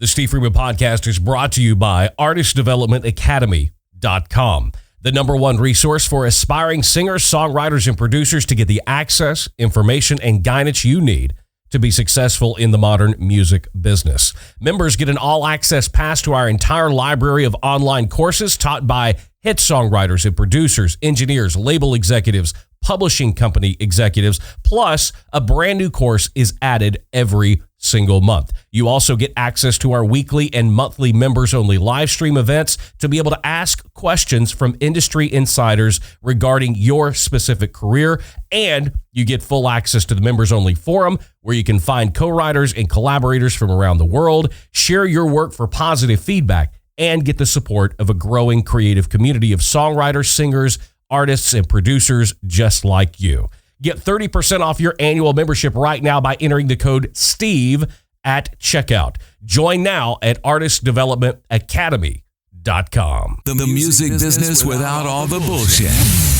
The Steve Freeman Podcast is brought to you by artistdevelopmentacademy.com, the number one resource for aspiring singers, songwriters, and producers to get the access, information, and guidance you need to be successful in the modern music business. Members get an all-access pass to our entire library of online courses taught by hit songwriters and producers, engineers, label executives, publishing company executives, plus a brand new course is added every single month. You also get access to our weekly and monthly members-only live stream events to be able to ask questions from industry insiders regarding your specific career, and you get full access to the members-only forum where you can find co-writers and collaborators from around the world, share your work for positive feedback, and get the support of a growing creative community of songwriters, singers, artists, and producers just like you. Get 30% off your annual membership right now by entering the code STEVE at checkout. Join now at artistdevelopmentacademy.com. The music business without all the bullshit.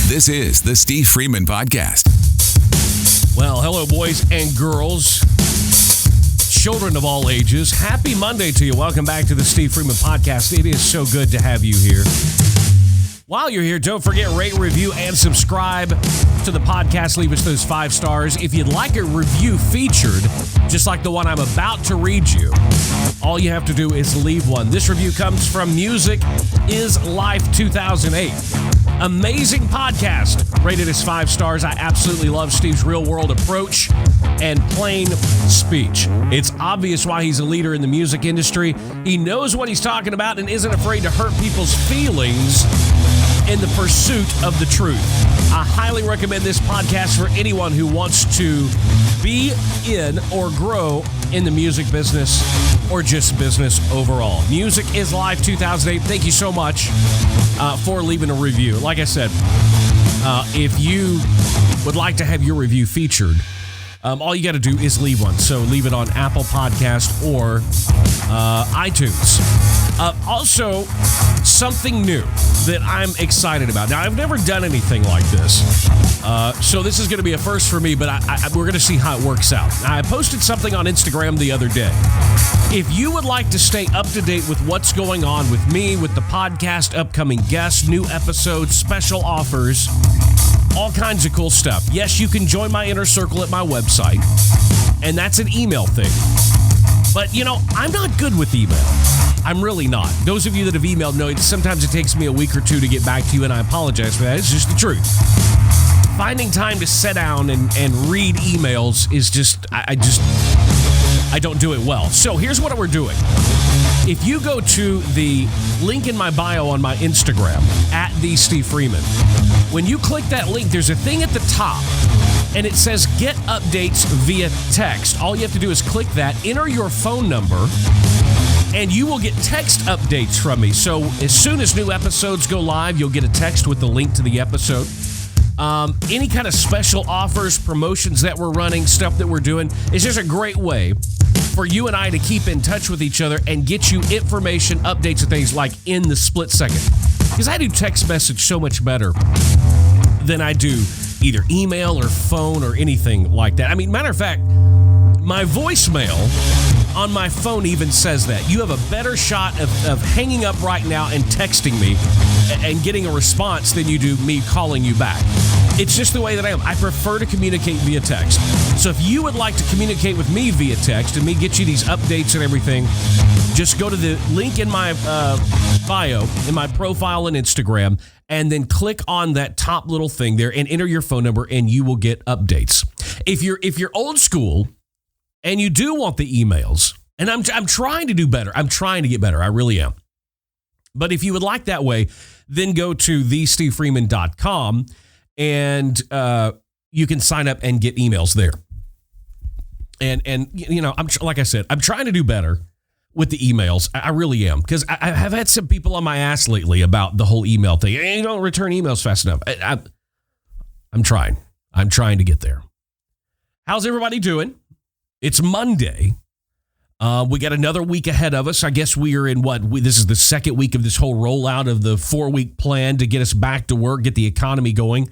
This is the Steve Freeman Podcast. Well, hello, boys and girls, children of all ages. Happy Monday to you. Welcome back to the Steve Freeman Podcast. It is so good to have you here. While you're here, don't forget, rate, review, and subscribe to the podcast. Leave us those 5 stars. If you'd like a review featured, just like the one I'm about to read you, all you have to do is leave one. This review comes from Music is Life 2008. Amazing podcast. Rated as 5 stars. I absolutely love Steve's real-world approach and plain speech. It's obvious why he's a leader in the music industry. He knows what he's talking about and isn't afraid to hurt people's feelings in the pursuit of the truth. I highly recommend this podcast for anyone who wants to be in or grow in the music business or just business overall. Music is Life 2008. Thank you so much for leaving a review. Like I said, if you would like to have your review featured, all you got to do is leave one. So leave it on Apple Podcast or iTunes. Also, something new that I'm excited about. Now, I've never done anything like this, so this is going to be a first for me, but we're going to see how it works out. I posted something on Instagram the other day. If you would like to stay up to date with what's going on with me, with the podcast, upcoming guests, new episodes, special offers, all kinds of cool stuff. Yes, you can join my inner circle at my website, and that's an email thing. But, you know, I'm not good with email. I'm really not. Those of you that have emailed know sometimes it takes me a week or two to get back to you, and I apologize for that. It's just the truth. Finding time to sit down and read emails is just, I don't do it well. So here's what we're doing. If you go to the link in my bio on my Instagram, at the Steve Freeman, when you click that link, there's a thing at the top, and it says get updates via text. All you have to do is click that, enter your phone number, and you will get text updates from me. So as soon as new episodes go live, you'll get a text with the link to the episode. Any kind of special offers, promotions that we're running, stuff that we're doing, is just a great way for you and I to keep in touch with each other and get you information, updates, and things like in the split second. Because I do text message so much better than I do either email or phone or anything like that. I mean, matter of fact, my voicemail on my phone even says that. You have a better shot of hanging up right now and texting me and getting a response than you do me calling you back. It's just the way that I am. I prefer to communicate via text. So if you would like to communicate with me via text and me get you these updates and everything, just go to the link in my bio, in my profile on Instagram, and then click on that top little thing there and enter your phone number, and you will get updates. If you're old school and you do want the emails, and I'm trying to do better. I'm trying to get better. I really am. But if you would like that way, then go to thestevefreeman.com and you can sign up and get emails there. And you know, like I said, I'm trying to do better with the emails. I really am, because I have had some people on my ass lately about the whole email thing. You don't return emails fast enough. I'm trying. I'm trying to get there. How's everybody doing? It's Monday. We got another week ahead of us. I guess we are in this is the second week of this whole rollout of the 4-week plan to get us back to work, get the economy going.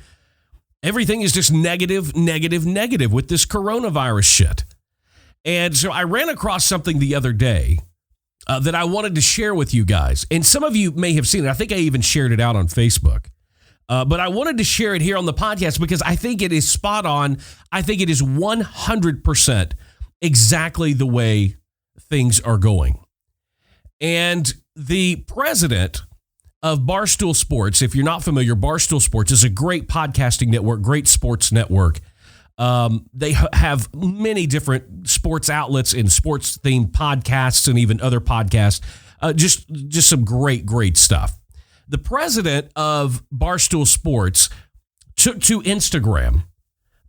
Everything is just negative with this coronavirus shit. And so I ran across something the other day that I wanted to share with you guys. And some of you may have seen it. I think I even shared it out on Facebook. But I wanted to share it here on the podcast because I think it is spot on. I think it is 100% exactly the way things are going. And the president of Barstool Sports, if you're not familiar, Barstool Sports is a great podcasting network, great sports network. They have many different sports outlets and sports-themed podcasts and even other podcasts. Just some great stuff. The president of Barstool Sports took to Instagram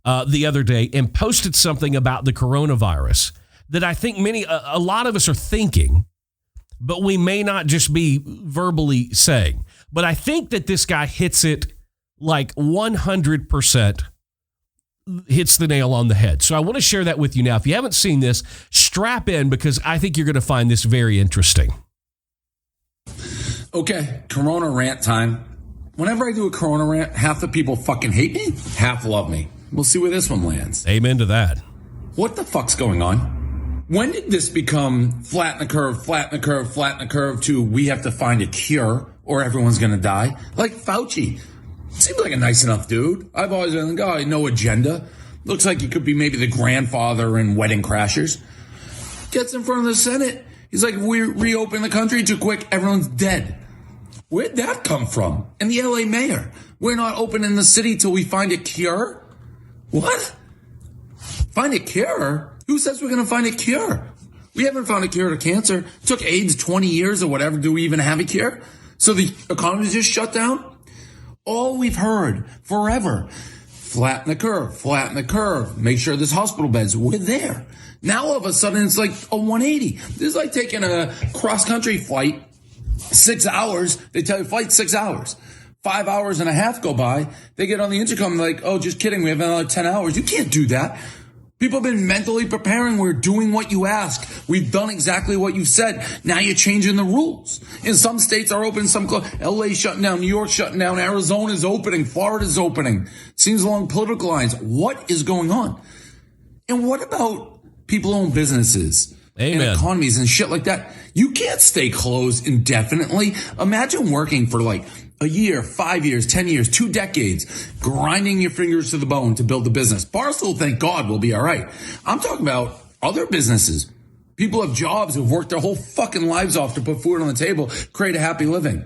the other day and posted something about the coronavirus that I think a lot of us are thinking, but we may not just be verbally saying. But I think that this guy hits it like 100%, hits the nail on the head. So I want to share that with you now. If you haven't seen this, strap in because I think you're going to find this very interesting. Okay, Corona rant time. Whenever I do a Corona rant, half the people fucking hate me, half love me. We'll see where this one lands. Amen to that. What the fuck's going on? When did this become flatten the curve to we have to find a cure or everyone's going to die? Like Fauci. Seems like a nice enough dude. I've always been a guy, no agenda. Looks like he could be maybe the grandfather in Wedding Crashers. Gets in front of the Senate. He's like, we reopen the country too quick, everyone's dead. Where'd that come from? And the LA mayor, we're not opening the city till we find a cure? What? Find a cure? Who says we're going to find a cure? We haven't found a cure to cancer. It took AIDS 20 years or whatever. Do we even have a cure? So the economy's just shut down? All we've heard forever, flatten the curve, make sure there's hospital beds. We're there. Now all of a sudden it's like a 180. This is like taking a cross-country flight, 6 hours. They tell you flight 6 hours. 5 hours and a half go by. They get on the intercom like, oh, just kidding. We have another 10 hours. You can't do that. People have been mentally preparing. We're doing what you ask. We've done exactly what you said. Now you're changing the rules. And some states are open, some closed. LA shutting down, New York shutting down, Arizona's opening, Florida's opening. Seems along political lines. What is going on? And what about people who own businesses? Amen. And economies and shit like that? You can't stay closed indefinitely. Imagine working for like a year, 5 years, 10 years, 2 decades, grinding your fingers to the bone to build a business. Barstool, thank God, will be all right. I'm talking about other businesses. People have jobs who've worked their whole fucking lives off to put food on the table, create a happy living.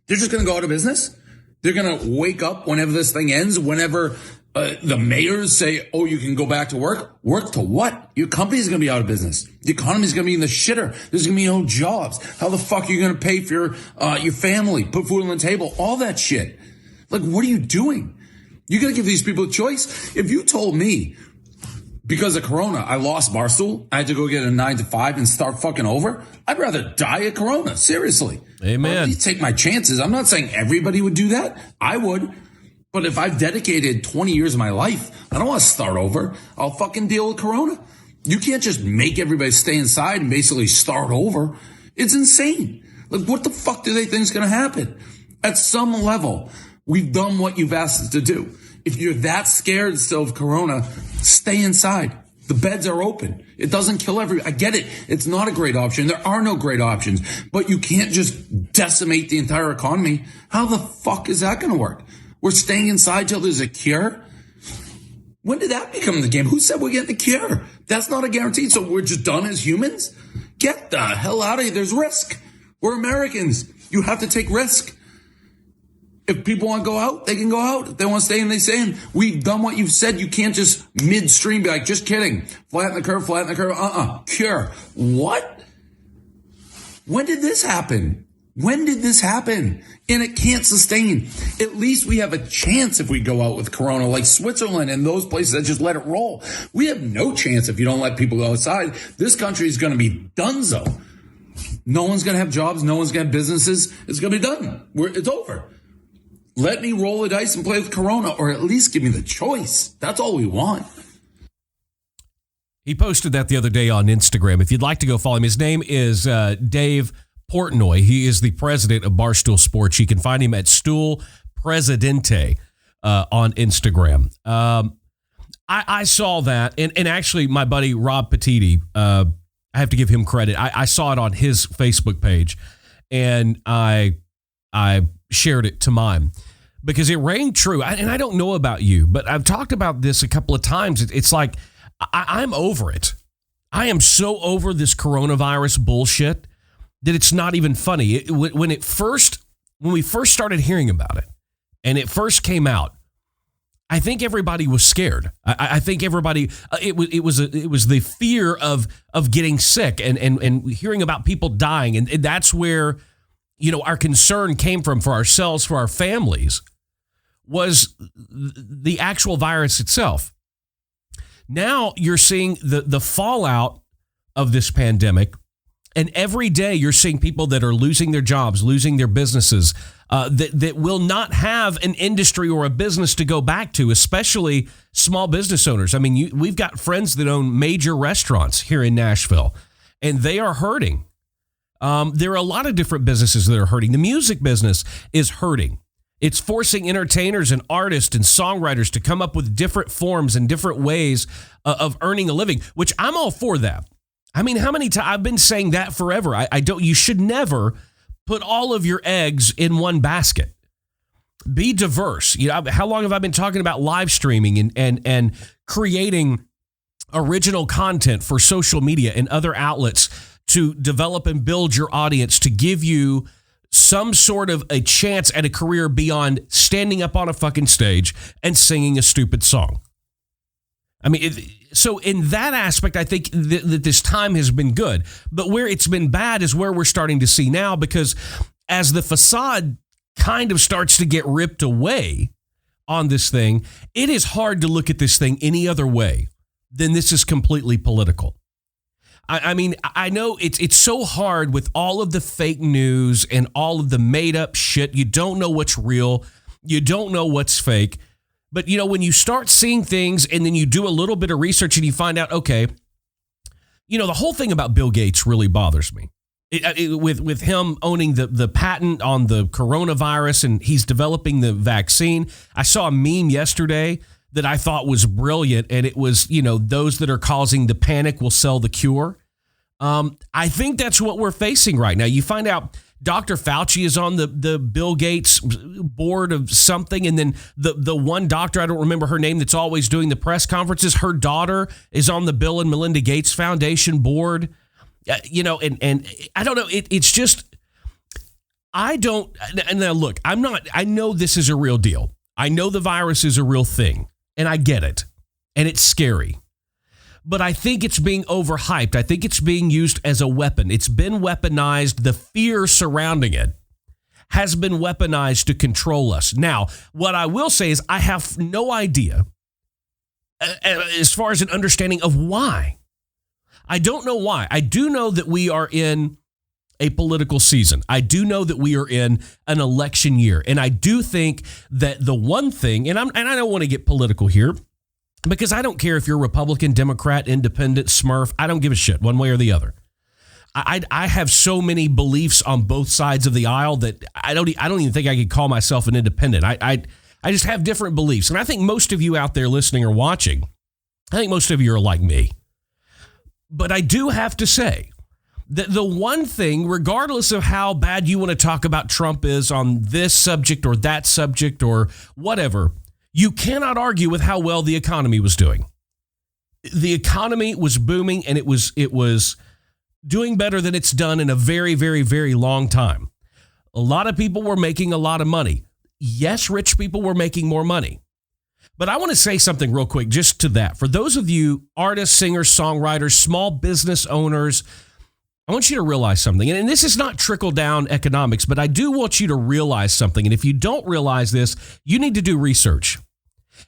They're just going to go out of business. They're going to wake up whenever this thing ends, whenever the mayors say, oh, you can go back to work. Work to what? Your company's going to be out of business. The economy's going to be in the shitter. There's going to be no jobs. How the fuck are you going to pay for your family, put food on the table, all that shit? Like, what are you doing? You're going to give these people a choice? If you told me because of Corona, I lost Barstool, I had to go get a 9 to 5 and start fucking over, I'd rather die of Corona. Seriously. Amen. Or at least take my chances. I'm not saying everybody would do that. I would. But if I've dedicated 20 years of my life, I don't want to start over. I'll fucking deal with Corona. You can't just make everybody stay inside and basically start over. It's insane. Like, what the fuck do they think is going to happen? At some level, we've done what you've asked us to do. If you're that scared still of Corona, stay inside. The beds are open. It doesn't kill everybody. I get it. It's not a great option. There are no great options. But you can't just decimate the entire economy. How the fuck is that going to work? We're staying inside till there's a cure? When did that become the game? Who said we're getting the cure? That's not a guarantee. So we're just done as humans? Get the hell out of here. There's risk. We're Americans. You have to take risk. If people want to go out, they can go out. If they want to stay in, they stay in. We've done what you've said. You can't just midstream be like, just kidding. Flatten the curve. Cure. What? When did this happen? When did this happen? And it can't sustain. At least we have a chance if we go out with Corona, like Switzerland and those places that just let it roll. We have no chance if you don't let people go outside. This country is going to be donezo. No one's going to have jobs. No one's going to have businesses. It's going to be done. It's over. Let me roll the dice and play with Corona, or at least give me the choice. That's all we want. He posted that the other day on Instagram. If you'd like to go follow him, his name is Dave Portnoy. He is the president of Barstool Sports. You can find him at Stool Presidente on Instagram. I saw that, and actually my buddy Rob Petiti I have to give him credit. I saw it on his Facebook page, and I shared it to mine because it rang true. And I don't know about you, but I've talked about this a couple of times. It's like I'm over it. I am so over this coronavirus bullshit that it's not even funny. When we first started hearing about it and it first came out, I think everybody was scared. I think everybody it was the fear of getting sick and hearing about people dying, and that's where our concern came from for ourselves, for our families, was the actual virus itself. Now you're seeing the fallout of this pandemic, and every day you're seeing people that are losing their jobs, losing their businesses, that will not have an industry or a business to go back to, especially small business owners. I mean, we've got friends that own major restaurants here in Nashville, and they are hurting. There are a lot of different businesses that are hurting. The music business is hurting. It's forcing entertainers and artists and songwriters to come up with different forms and different ways of earning a living, which I'm all for that. I mean, how many times I've been saying that forever. You should never put all of your eggs in one basket. Be diverse. How long have I been talking about live streaming and creating original content for social media and other outlets to develop and build your audience, to give you some sort of a chance at a career beyond standing up on a fucking stage and singing a stupid song. I mean, so in that aspect, I think that this time has been good. But where it's been bad is where we're starting to see now, because as the facade kind of starts to get ripped away on this thing, it is hard to look at this thing any other way than this is completely political. I mean, I know it's so hard with all of the fake news and all of the made up shit. You don't know what's real. You don't know what's fake. But, when you start seeing things and then you do a little bit of research and you find out, okay, the whole thing about Bill Gates really bothers me. With him owning the patent on the coronavirus, and he's developing the vaccine. I saw a meme yesterday that I thought was brilliant, and it was, those that are causing the panic will sell the cure. I think that's what we're facing right now. You find out Dr. Fauci is on the Bill Gates board of something, and then the one doctor, I don't remember her name, that's always doing the press conferences, her daughter is on the Bill and Melinda Gates Foundation board. And I don't know, it's just, and now look, I know this is a real deal. I know the virus is a real thing, and I get it, and it's scary. But I think it's being overhyped. I think it's being used as a weapon. It's been weaponized. The fear surrounding it has been weaponized to control us. Now, what I will say is I have no idea as far as an understanding of why. I don't know why. I do know that we are in a political season. I do know that we are in an election year. And I do think that the one thing, and I don't want to get political here, because I don't care if you're Republican, Democrat, Independent, Smurf. I don't give a shit one way or the other. I have so many beliefs on both sides of the aisle that I don't even think I could call myself an independent. I just have different beliefs. And I think most of you out there listening or watching, I think most of you are like me. But I do have to say that the one thing, regardless of how bad you want to talk about Trump is on this subject or that subject or whatever, you cannot argue with how well the economy was doing. The economy was booming, and it was doing better than it's done in a very, very, very long time. A lot of people were making a lot of money. Yes, rich people were making more money. But I want to say something real quick just to that. For those of you artists, singers, songwriters, small business owners, I want you to realize something. And this is not trickle-down economics, but I do want you to realize something. And if you don't realize this, you need to do research.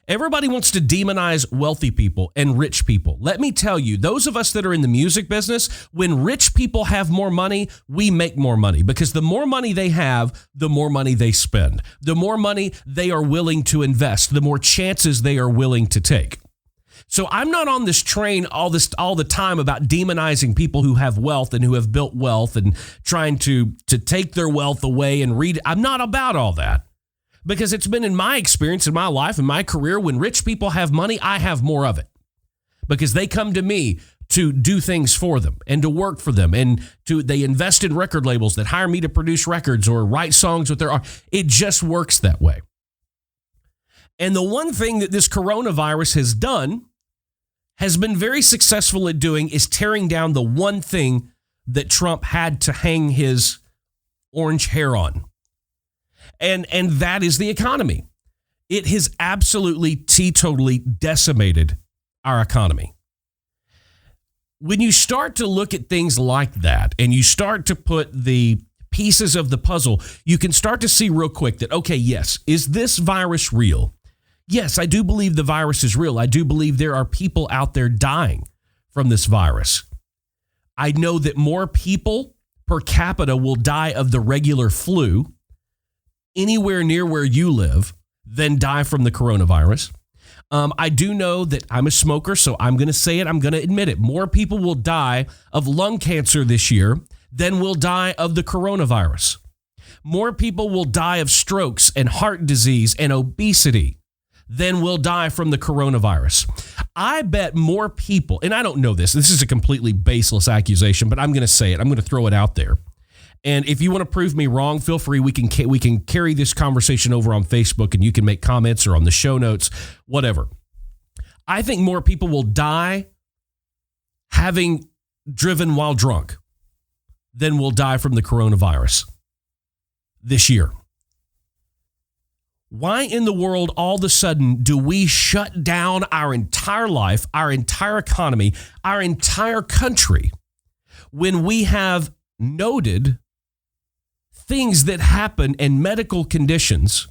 Everybody wants to demonize wealthy people and rich people. Let me tell you, those of us that are in the music business, when rich people have more money, we make more money, because the more money they have, the more money they spend. The more money they are willing to invest, the more chances they are willing to take. So I'm not on this train all the time about demonizing people who have wealth and who have built wealth and trying to take their wealth away and read. I'm not about all that. Because it's been in my experience, in my life, in my career, when rich people have money, I have more of it. Because they come to me to do things for them and to work for them. And they invest in record labels that hire me to produce records or write songs with their art. It just works that way. And the one thing that this coronavirus has done, has been very successful at doing, is tearing down the one thing that Trump had to hang his orange hair on. And that is the economy. It has absolutely, teetotally decimated our economy. When you start to look at things like that and you start to put the pieces of the puzzle, you can start to see real quick that, okay, yes, is this virus real? Yes, I do believe the virus is real. I do believe there are people out there dying from this virus. I know that more people per capita will die of the regular flu anywhere near where you live than die from the coronavirus. I do know that I'm a smoker, so I'm going to say it. I'm going to admit it. More people will die of lung cancer this year than will die of the coronavirus. More people will die of strokes and heart disease and obesity than will die from the coronavirus. I bet more people, and I don't know this is a completely baseless accusation, but I'm going to say it. I'm going to throw it out there. And if you want to prove me wrong, feel free. We can carry this conversation over on Facebook, and you can make comments or on the show notes, whatever. I think more people will die having driven while drunk than will die from the coronavirus this year. Why in the world all of a sudden do we shut down our entire life, our entire economy, our entire country when we have noted things that happen and medical conditions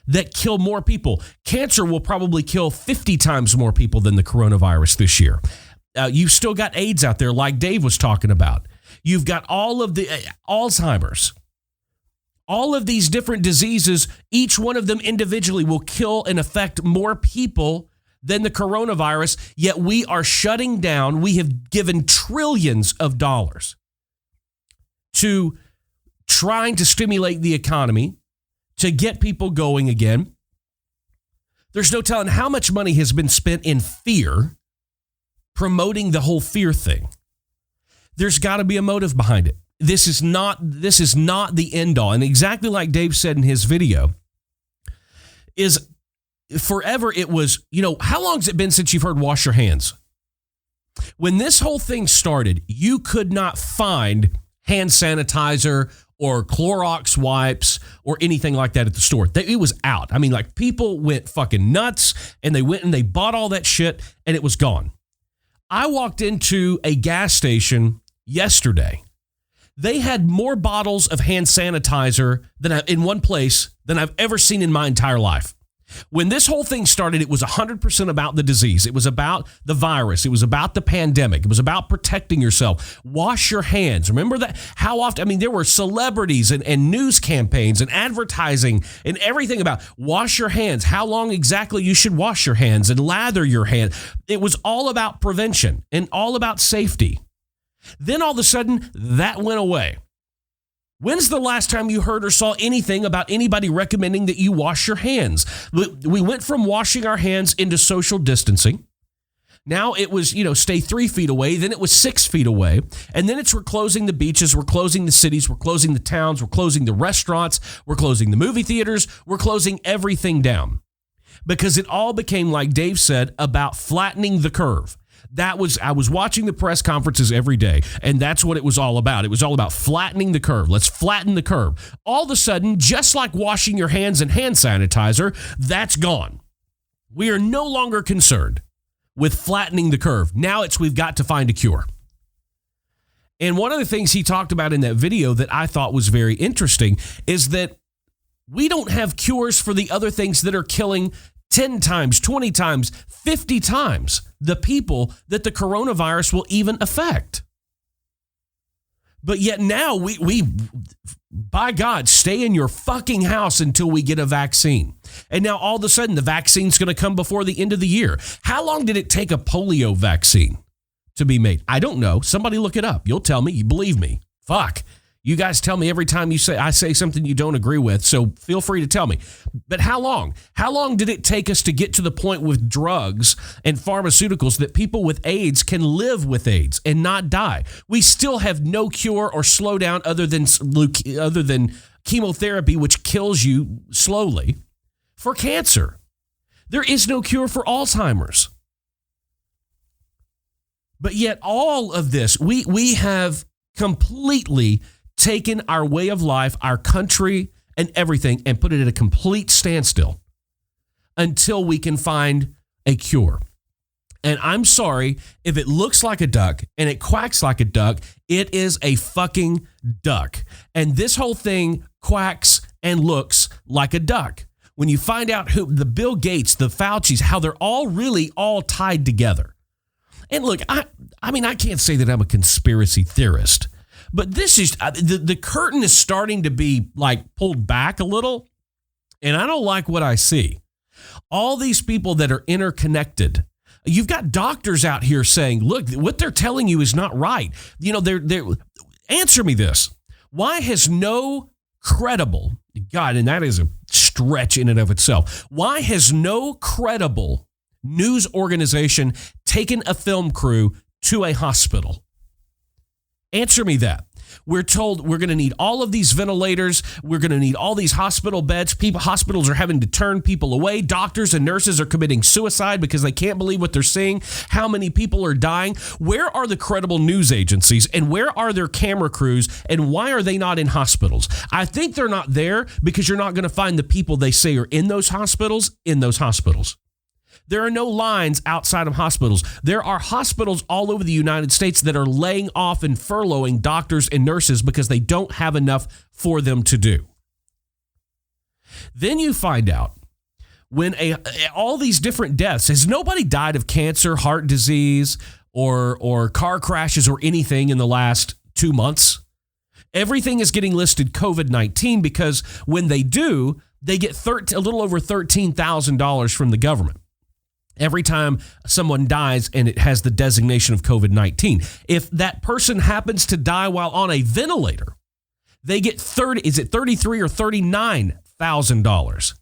that kill more people? Cancer will probably kill 50 times more people than the coronavirus this year. You've still got AIDS out there like Dave was talking about. You've got all of the Alzheimer's. All of these different diseases, each one of them individually will kill and affect more people than the coronavirus, yet we are shutting down. We have given trillions of dollars to trying to stimulate the economy, to get people going again. There's no telling how much money has been spent in fear, promoting the whole fear thing. There's got to be a motive behind it. This is not the end all. And exactly like Dave said in his video, is forever it was, how long has it been since you've heard wash your hands? When this whole thing started, you could not find hand sanitizer or Clorox wipes or anything like that at the store. It was out. I mean, like, people went fucking nuts, and they went and they bought all that shit, and it was gone. I walked into a gas station yesterday. They had more bottles of hand sanitizer in one place than I've ever seen in my entire life. When this whole thing started, it was 100% about the disease. It was about the virus. It was about the pandemic. It was about protecting yourself. Wash your hands. Remember that? How often? I mean, there were celebrities and news campaigns and advertising and everything about wash your hands, how long exactly you should wash your hands and lather your hand. It was all about prevention and all about safety. Then all of a sudden, that went away. When's the last time you heard or saw anything about anybody recommending that you wash your hands? We went from washing our hands into social distancing. Now it was, stay 3 feet away. Then it was 6 feet away. And then we're closing the beaches. We're closing the cities. We're closing the towns. We're closing the restaurants. We're closing the movie theaters. We're closing everything down. Because it all became, like Dave said, about flattening the curve. I was watching the press conferences every day, and that's what it was all about. It was all about flattening the curve. Let's flatten the curve. All of a sudden, just like washing your hands and hand sanitizer, that's gone. We are no longer concerned with flattening the curve. Now we've got to find a cure. And one of the things he talked about in that video that I thought was very interesting is that we don't have cures for the other things that are killing 10 times, 20 times, 50 times the people that the coronavirus will even affect. But yet now we by God, stay in your fucking house until we get a vaccine. And now all of a sudden the vaccine's going to come before the end of the year. How long did it take a polio vaccine to be made? I don't know. Somebody look it up. You'll tell me. You believe me. Fuck. You guys tell me every time I say something you don't agree with, so feel free to tell me. But how long? How long did it take us to get to the point with drugs and pharmaceuticals that people with AIDS can live with AIDS and not die? We still have no cure or slowdown other than chemotherapy, which kills you slowly, for cancer. There is no cure for Alzheimer's. But yet all of this, we have completely taken our way of life, our country, and everything, and put it at a complete standstill until we can find a cure. And I'm sorry, if it looks like a duck and it quacks like a duck, it is a fucking duck. And this whole thing quacks and looks like a duck. When you find out who the Bill Gates, the Fauci's, how they're all really all tied together. And look, I mean, I can't say that I'm a conspiracy theorist, but this is the curtain is starting to be like pulled back a little, and I don't like what I see. All these people that are interconnected. You've got doctors out here saying, look, what they're telling you is not right. You know, they're answer me this. Why has no credible, God, and that is a stretch in and of itself. Why has no credible news organization taken a film crew to a hospital? Answer me that. We're told we're going to need all of these ventilators. We're going to need all these hospital beds. Hospitals are having to turn people away. Doctors and nurses are committing suicide because they can't believe what they're seeing. How many people are dying? Where are the credible news agencies and where are their camera crews and why are they not in hospitals? I think they're not there because you're not going to find the people they say are in those hospitals. There are no lines outside of hospitals. There are hospitals all over the United States that are laying off and furloughing doctors and nurses because they don't have enough for them to do. Then you find out when all these different deaths, has nobody died of cancer, heart disease, or car crashes or anything in the last 2 months? Everything is getting listed COVID-19 because when they do, they get a little over $13,000 from the government every time someone dies and it has the designation of COVID-19. If that person happens to die while on a ventilator, they get $33,000 or $39,000.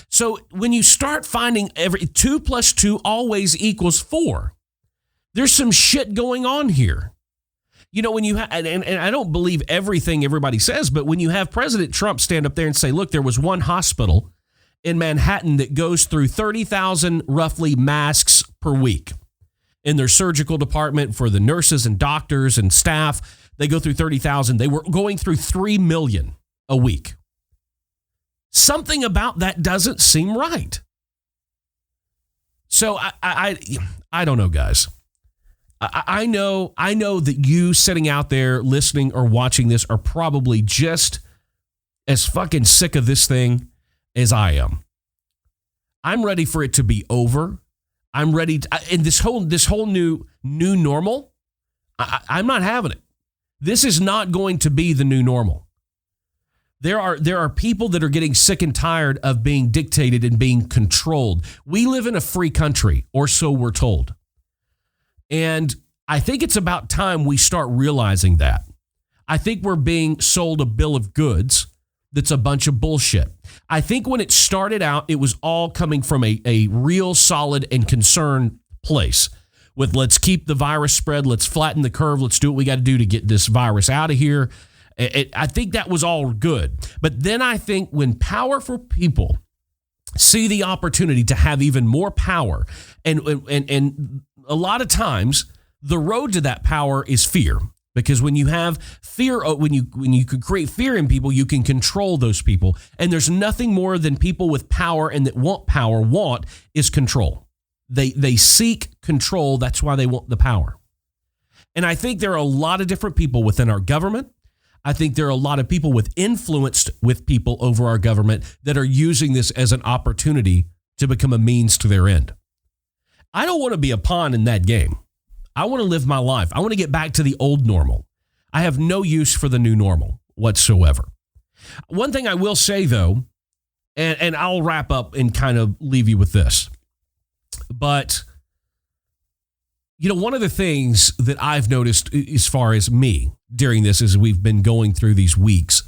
So when you start finding 2 + 2 always equals 4, there's some shit going on here. You know, when you and I don't believe everything everybody says, but when you have President Trump stand up there and say, look, there was one hospital in Manhattan that goes through 30,000 roughly masks per week in their surgical department for the nurses and doctors and staff. They go through 30,000. They were going through 3 million a week. Something about that doesn't seem right. So I don't know, guys. I know that you sitting out there listening or watching this are probably just as fucking sick of this thing as I am. I'm ready for it to be over. I'm ready to, and this whole new normal, I'm not having it. This is not going to be the new normal. There are people that are getting sick and tired of being dictated and being controlled. We live in a free country, or so we're told. And I think it's about time we start realizing that. I think we're being sold a bill of goods that's a bunch of bullshit. I think when it started out, it was all coming from a real solid and concerned place with let's keep the virus spread, let's flatten the curve, let's do what we got to do to get this virus out of here. I think that was all good. But then I think when powerful people see the opportunity to have even more power, and a lot of times the road to that power is fear. Because when you have fear, when you can create fear in people, you can control those people. And there's nothing more than people with power and that want power want is control. They seek control. That's why they want the power. And I think there are a lot of different people within our government. I think there are a lot of people with influence with people over our government that are using this as an opportunity to become a means to their end. I don't want to be a pawn in that game. I want to live my life. I want to get back to the old normal. I have no use for the new normal whatsoever. One thing I will say, though, and I'll wrap up and kind of leave you with this. But, you know, one of the things that I've noticed as far as me during this as we've been going through these weeks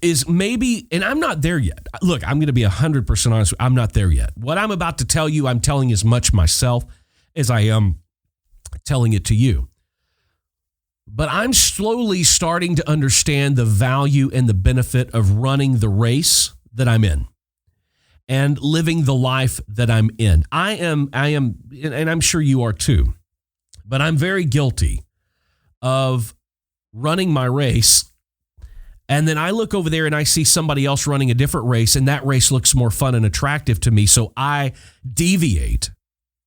is maybe, and I'm not there yet. Look, I'm going to be 100% honest. I'm not there yet. What I'm about to tell you, I'm telling as much myself as I am telling it to you. But I'm slowly starting to understand the value and the benefit of running the race that I'm in and living the life that I'm in. I am, and I'm sure you are too, but I'm very guilty of running my race. And then I look over there and I see somebody else running a different race, and that race looks more fun and attractive to me. So I deviate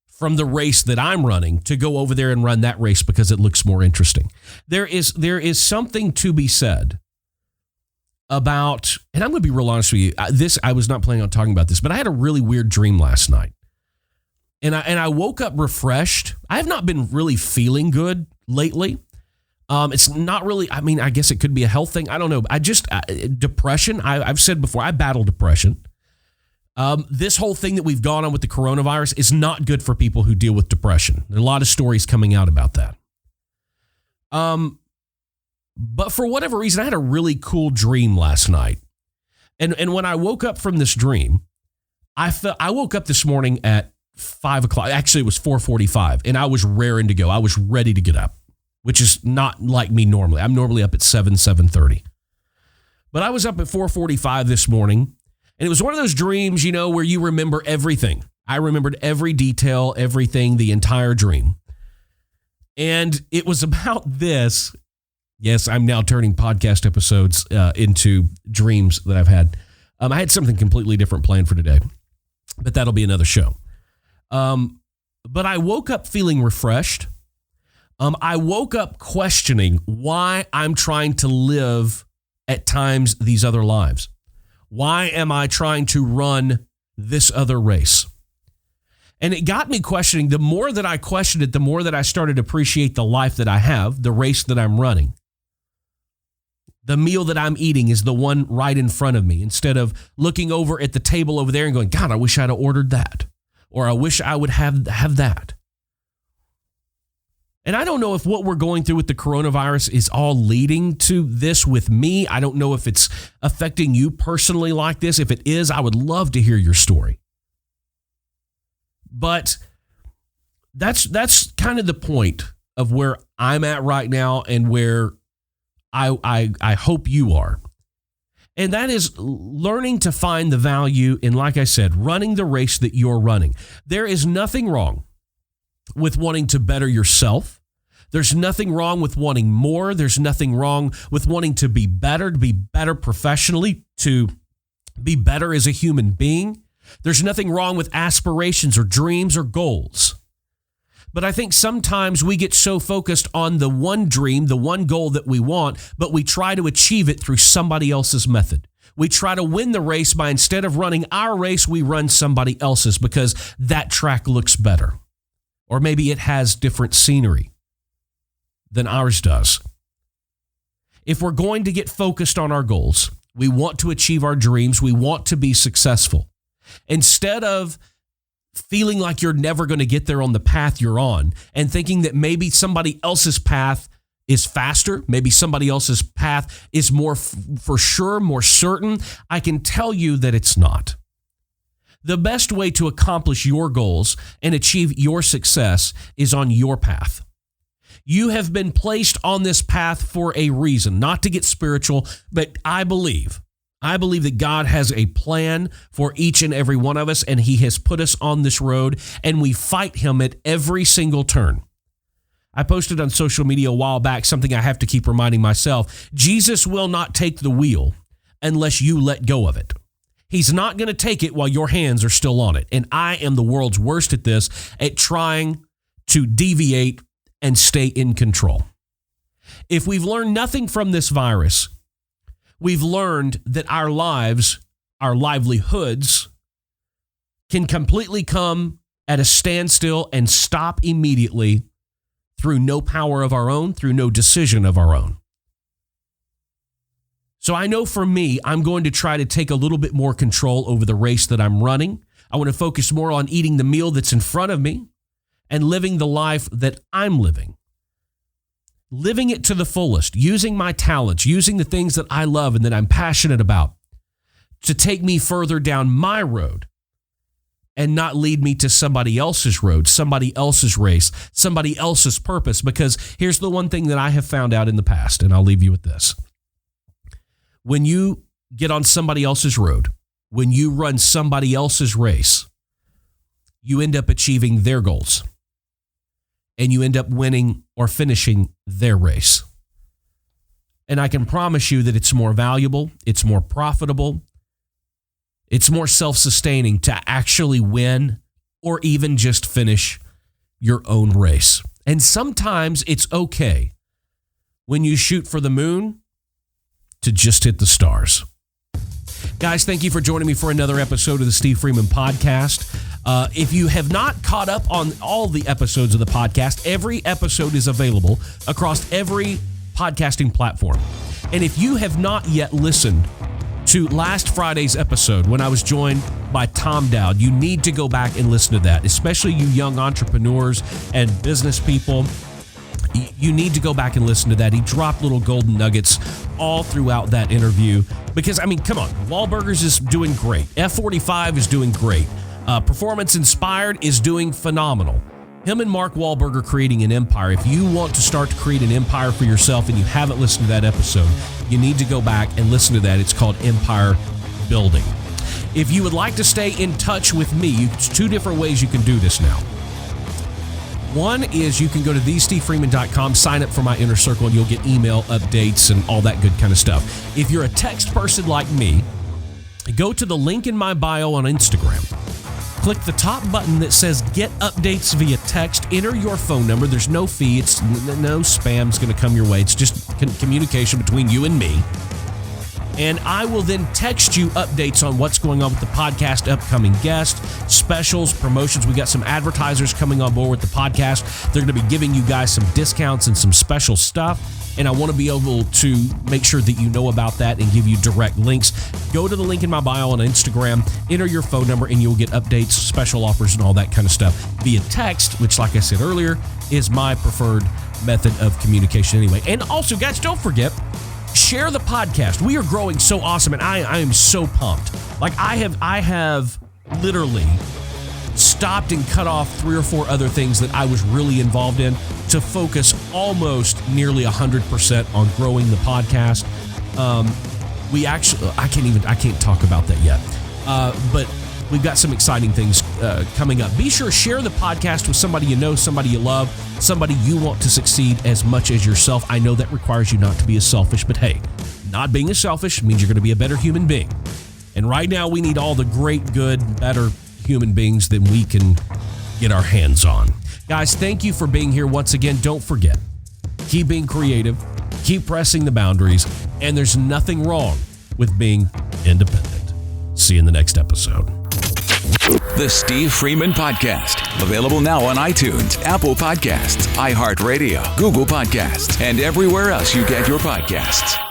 from the race that I'm running to go over there and run that race because it looks more interesting. There is something to be said about, and I'm going to be real honest with you. I was not planning on talking about this, but I had a really weird dream last night. And I woke up refreshed. I have not been really feeling good lately. It's not really, I mean, I guess it could be a health thing. I don't know. Depression, I've said before, I battle depression. This whole thing that we've gone on with the coronavirus is not good for people who deal with depression. There are a lot of stories coming out about that. But for whatever reason, I had a really cool dream last night. And when I woke up from this dream, I woke up this morning at 5 o'clock. Actually, it was 4:45, and I was raring to go. I was ready to get up, which is not like me normally. I'm normally up at 7:30. But I was up at 4:45 this morning, and it was one of those dreams, you know, where you remember everything. I remembered every detail, everything, the entire dream. And it was about this. Yes, I'm now turning podcast episodes into dreams that I've had. I had something completely different planned for today, but that'll be another show. But I woke up feeling refreshed. I woke up questioning why I'm trying to live at times these other lives. Why am I trying to run this other race? And it got me questioning. The more that I questioned it, the more that I started to appreciate the life that I have, the race that I'm running. The meal that I'm eating is the one right in front of me, instead of looking over at the table over there and going, God, I wish I'd have ordered that. Or I wish I would have that. And I don't know if what we're going through with the coronavirus is all leading to this with me. I don't know if it's affecting you personally like this. If it is, I would love to hear your story. But that's kind of the point of where I'm at right now and where I hope you are. And that is learning to find the value in, like I said, running the race that you're running. There is nothing wrong with wanting to better yourself. There's nothing wrong with wanting more. There's nothing wrong with wanting to be better professionally, to be better as a human being. There's nothing wrong with aspirations or dreams or goals. But I think sometimes we get so focused on the one dream, the one goal that we want, but we try to achieve it through somebody else's method. We try to win the race by, instead of running our race, we run somebody else's because that track looks better. Or maybe it has different scenery than ours does. If we're going to get focused on our goals, we want to achieve our dreams, we want to be successful. Instead of feeling like you're never going to get there on the path you're on and thinking that maybe somebody else's path is faster, maybe somebody else's path is more for sure, more certain, I can tell you that it's not. The best way to accomplish your goals and achieve your success is on your path. You have been placed on this path for a reason, not to get spiritual, but I believe that God has a plan for each and every one of us, and he has put us on this road, and we fight him at every single turn. I posted on social media a while back something I have to keep reminding myself. Jesus will not take the wheel unless you let go of it. He's not going to take it while your hands are still on it. And I am the world's worst at this, at trying to deviate and stay in control. If we've learned nothing from this virus, we've learned that our lives, our livelihoods, can completely come at a standstill and stop immediately through no power of our own, through no decision of our own. So I know for me, I'm going to try to take a little bit more control over the race that I'm running. I want to focus more on eating the meal that's in front of me and living the life that I'm living. living it to the fullest, using my talents, using the things that I love and that I'm passionate about to take me further down my road and not lead me to somebody else's road, somebody else's race, somebody else's purpose. Because here's the one thing that I have found out in the past, and I'll leave you with this. When you get on somebody else's road, when you run somebody else's race, you end up achieving their goals and you end up winning or finishing their race. And I can promise you that it's more valuable, it's more profitable, it's more self-sustaining to actually win or even just finish your own race. And sometimes it's okay when you shoot for the moon to just hit the stars. Guys, thank you for joining me for another episode of the Steve Freeman Podcast. If you have not caught up on all the episodes of the podcast, every episode is available across every podcasting platform. And if you have not yet listened to last Friday's episode when I was joined by Tom Dowd, you need to go back and listen to that, especially you young entrepreneurs and business people. You need to go back and listen to that. He dropped little golden nuggets all throughout that interview because, I mean, come on, Wahlburgers is doing great. F45 is doing great. Performance Inspired is doing phenomenal. Him and Mark Wahlberg are creating an empire. If you want to start to create an empire for yourself and you haven't listened to that episode, you need to go back and listen to that. It's called Empire Building. If you would like to stay in touch with me, it's two different ways you can do this now. One is you can go to thestevefreeman.com, sign up for my inner circle, and you'll get email updates and all that good kind of stuff. If you're a text person like me, go to the link in my bio on Instagram. Click the top button that says Get Updates via Text. Enter your phone number. There's no fee. It's no spam's going to come your way. It's just communication between you and me. And I will then text you updates on what's going on with the podcast, upcoming guests, specials, promotions. We got some advertisers coming on board with the podcast. They're going to be giving you guys some discounts and some special stuff. And I want to be able to make sure that you know about that and give you direct links. Go to the link in my bio on Instagram, enter your phone number, and you'll get updates, special offers, and all that kind of stuff via text, which, like I said earlier, is my preferred method of communication anyway. And also, guys, don't forget, share the podcast. We are growing so awesome, and I am so pumped. Like, I have literally stopped and cut off 3 or 4 other things that I was really involved in to focus almost nearly 100% on growing the podcast. I can't talk about that yet. But we've got some exciting things coming up. Be sure to share the podcast with somebody you know, somebody you love, somebody you want to succeed as much as yourself. I know that requires you not to be as selfish, but hey, not being as selfish means you're going to be a better human being. And right now we need all the great, good, better human beings that we can get our hands on. Guys, thank you for being here once again. Don't forget, keep being creative, keep pressing the boundaries, and there's nothing wrong with being independent. See you in the next episode. The Steve Freeman Podcast. Available now on iTunes, Apple Podcasts, iHeartRadio, Google Podcasts, and everywhere else you get your podcasts.